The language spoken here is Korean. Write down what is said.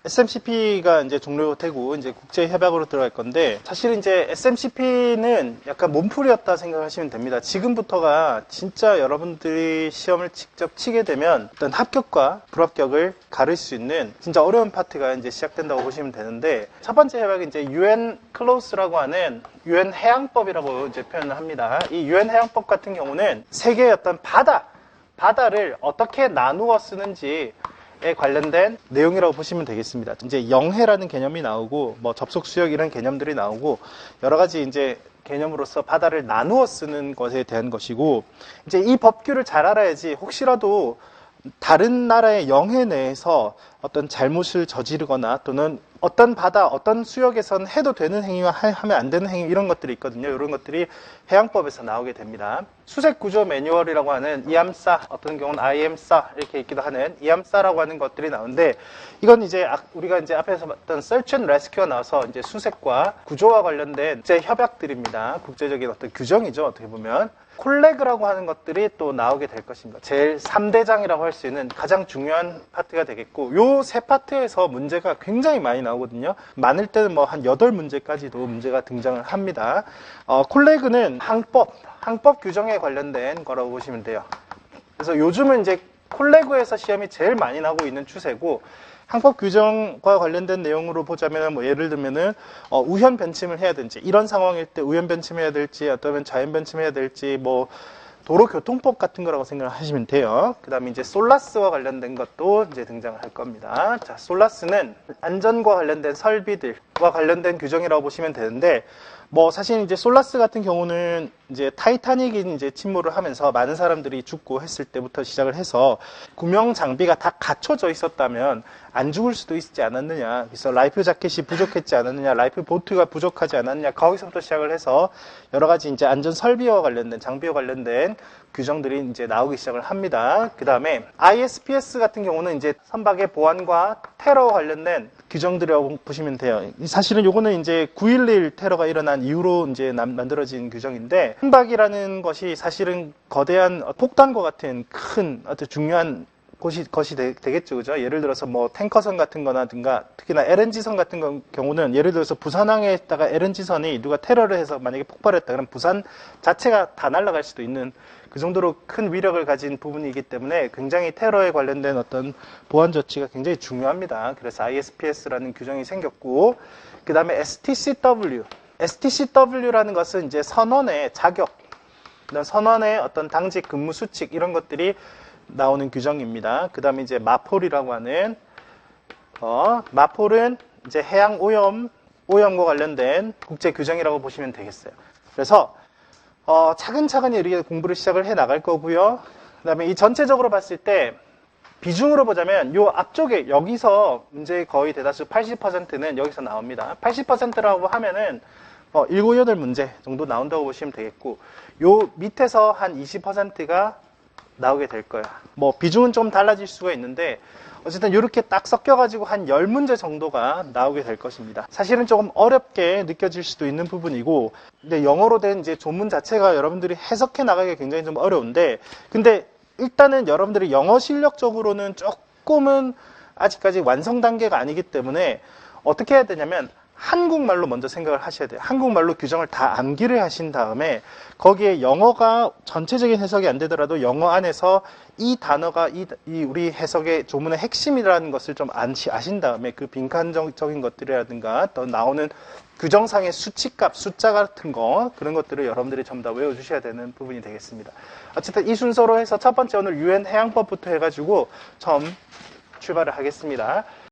SMCP가 이제 종료되고 이제 국제 협약으로 들어갈 건데, 사실 이제 SMCP는 약간 몸풀이였다 생각하시면 됩니다. 지금부터가 진짜 여러분들이 시험을 직접 치게 되면 어떤 합격과 불합격을 가릴 수 있는 진짜 어려운 파트가 이제 시작된다고 보시면 되는데, 첫 번째 협약이 이제 UN 클로스라고 하는 UN 해양법이라고 이제 표현을 합니다. 이 UN 해양법 같은 경우는 세계의 어떤 바다를 어떻게 나누어 쓰는지 에 관련된 내용이라고 보시면 되겠습니다. 이제 영해라는 개념이 나오고, 뭐 접속 수역 이런 개념들이 나오고, 여러 가지 이제 개념으로서 바다를 나누어 쓰는 것에 대한 것이고, 이제 이 법규를 잘 알아야지 혹시라도 다른 나라의 영해 내에서 어떤 잘못을 저지르거나 또는 어떤 바다, 어떤 수역에선 해도 되는 행위와 하면 안 되는 행위, 이런 것들이 있거든요. 이런 것들이 해양법에서 나오게 됩니다. 수색 구조 매뉴얼이라고 하는 이암사, 어떤 경우는 IMSA 이렇게 있기도 하는 이암사라고 하는 것들이 나오는데, 이건 이제 우리가 이제 앞에서 봤던 Search and Rescue가 나와서 이제 수색과 구조와 관련된 국제 협약들입니다. 국제적인 어떤 규정이죠, 어떻게 보면. 콜레그라고 하는 것들이 또 나오게 될 것입니다. 제일 3대장이라고 할 수 있는 가장 중요한 파트가 되겠고, 요 세 파트에서 문제가 굉장히 많이 나오거든요. 많을 때는 뭐 한 8문제까지도 문제가 등장을 합니다. 콜레그는 항법 규정에 관련된 거라고 보시면 돼요. 그래서 요즘은 이제 콜레그에서 시험이 제일 많이 나오고 있는 추세고, 항법 규정과 관련된 내용으로 보자면, 뭐 예를 들면은 우현 변침을 해야 되는지, 이런 상황일 때 우현 변침해야 될지, 어떠면 자연 변침해야 될지, 뭐 도로교통법 같은 거라고 생각을 하시면 돼요. 그 다음에 이제 솔라스와 관련된 것도 이제 등장을 할 겁니다. 자, 솔라스는 안전과 관련된 설비들과 관련된 규정이라고 보시면 되는데, 뭐 사실 이제 솔라스 같은 경우는 이제 타이타닉이 이제 침몰을 하면서 많은 사람들이 죽고 했을 때부터 시작을 해서 구명 장비가 다 갖춰져 있었다면 안 죽을 수도 있지 않았느냐. 그래서 라이프 자켓이 부족했지 않았느냐, 라이프 보트가 부족하지 않았느냐, 거기서부터 시작을 해서 여러 가지 이제 안전 설비와 관련된, 장비와 관련된 규정들이 이제 나오기 시작을 합니다. 그 다음에 ISPS 같은 경우는 이제 선박의 보안과 테러와 관련된 규정들이라고 보시면 돼요. 사실은 요거는 이제 9.11 테러가 일어난 이후로 이제 만들어진 규정인데, 선박이라는 것이 사실은 거대한 폭탄과 같은 큰 아주 중요한 것이 되겠죠, 그죠? 예를 들어서 뭐 탱커선 같은 거라든가, 특히나 LNG선 같은 경우는 예를 들어서 부산항에다가 LNG선이 누가 테러를 해서 만약에 폭발했다 그러면 부산 자체가 다 날아갈 수도 있는 그 정도로 큰 위력을 가진 부분이기 때문에 굉장히 테러에 관련된 어떤 보안 조치가 굉장히 중요합니다. 그래서 ISPS라는 규정이 생겼고, 그 다음에 STCW라는 것은 이제 선원의 자격, 선원의 어떤 당직 근무 수칙, 이런 것들이 나오는 규정입니다. 그 다음에 이제 마폴이라고 하는, 마폴은 이제 해양 오염과 관련된 국제 규정이라고 보시면 되겠어요. 그래서, 차근차근히 우리가 공부를 시작을 해 나갈 거고요. 그 다음에 이 전체적으로 봤을 때, 비중으로 보자면, 요 앞쪽에, 여기서 문제의 거의 대다수 80%는 여기서 나옵니다. 80%라고 하면은, 7, 8문제 정도 나온다고 보시면 되겠고, 요 밑에서 한 20%가 나오게 될 거야. 뭐 비중은 좀 달라질 수가 있는데, 어쨌든 이렇게 딱 섞여가지고 한 10문제 정도가 나오게 될 것입니다. 사실은 조금 어렵게 느껴질 수도 있는 부분이고, 근데 영어로 된 이제 조문 자체가 여러분들이 해석해 나가기가 굉장히 좀 어려운데, 근데 일단은 여러분들이 영어 실력적으로는 조금은 아직까지 완성 단계가 아니기 때문에 어떻게 해야 되냐면, 한국말로 먼저 생각을 하셔야 돼요. 한국말로 규정을 다 암기를 하신 다음에 거기에 영어가 전체적인 해석이 안 되더라도 영어 안에서 이 단어가 이 우리 해석의 조문의 핵심이라는 것을 좀 아신 다음에 그 빈칸적인 것들이라든가 또 나오는 규정상의 수치값, 숫자 같은 거, 그런 것들을 여러분들이 전부 다 외워주셔야 되는 부분이 되겠습니다. 어쨌든 이 순서로 해서 첫 번째 오늘 UN 해양법부터 해가지고 처음 출발을 하겠습니다.